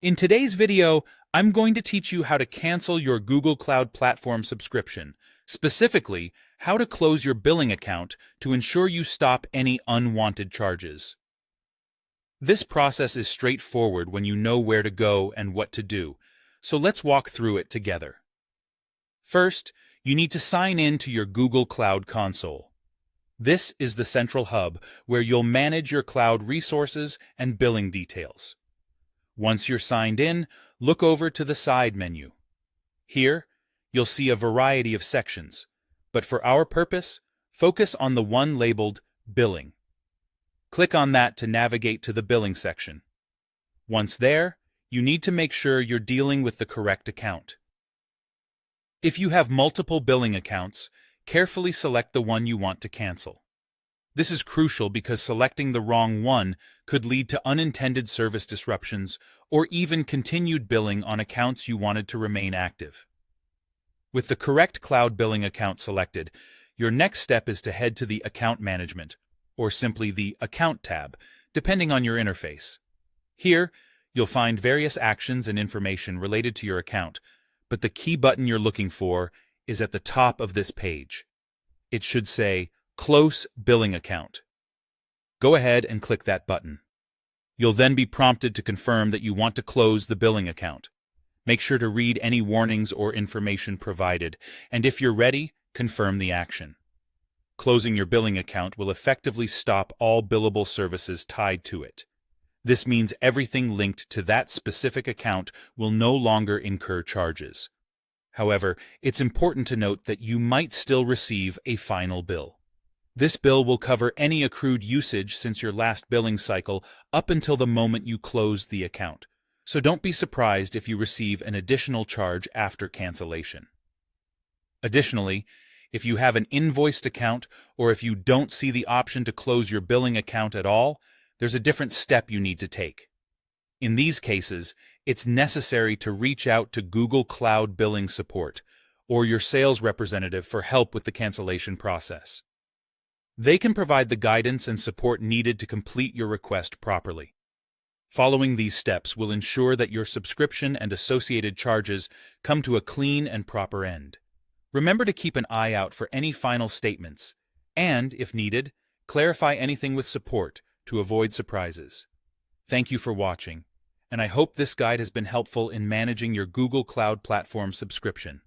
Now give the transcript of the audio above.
In today's video, I'm going to teach you how to cancel your Google Cloud Platform subscription, specifically how to close your billing account to ensure you stop any unwanted charges. This process is straightforward when you know where to go and what to do, so let's walk through it together. First, you need to sign in to your Google Cloud Console. This is the central hub where you'll manage your cloud resources and billing details. Once you're signed in, look over to the side menu. Here, you'll see a variety of sections, but for our purpose, focus on the one labeled Billing. Click on that to navigate to the billing section. Once there, you need to make sure you're dealing with the correct account. If you have multiple billing accounts, carefully select the one you want to cancel. This is crucial because selecting the wrong one could lead to unintended service disruptions or even continued billing on accounts you wanted to remain active. With the correct cloud billing account selected, your next step is to head to the Account Management, or simply the Account tab, depending on your interface. Here, you'll find various actions and information related to your account, but the key button you're looking for is at the top of this page. It should say Close Billing Account. Go ahead and click that button. You'll then be prompted to confirm that you want to close the billing account. Make sure to read any warnings or information provided, and if you're ready, confirm the action. Closing your billing account will effectively stop all billable services tied to it. This means everything linked to that specific account will no longer incur charges. However, it's important to note that you might still receive a final bill. This bill will cover any accrued usage since your last billing cycle up until the moment you closed the account, so don't be surprised if you receive an additional charge after cancellation. Additionally, if you have an invoiced account or if you don't see the option to close your billing account at all, there's a different step you need to take. In these cases, it's necessary to reach out to Google Cloud Billing Support or your sales representative for help with the cancellation process. They can provide the guidance and support needed to complete your request properly. Following these steps will ensure that your subscription and associated charges come to a clean and proper end. Remember to keep an eye out for any final statements, and, if needed, clarify anything with support to avoid surprises. Thank you for watching, and I hope this guide has been helpful in managing your Google Cloud Platform subscription.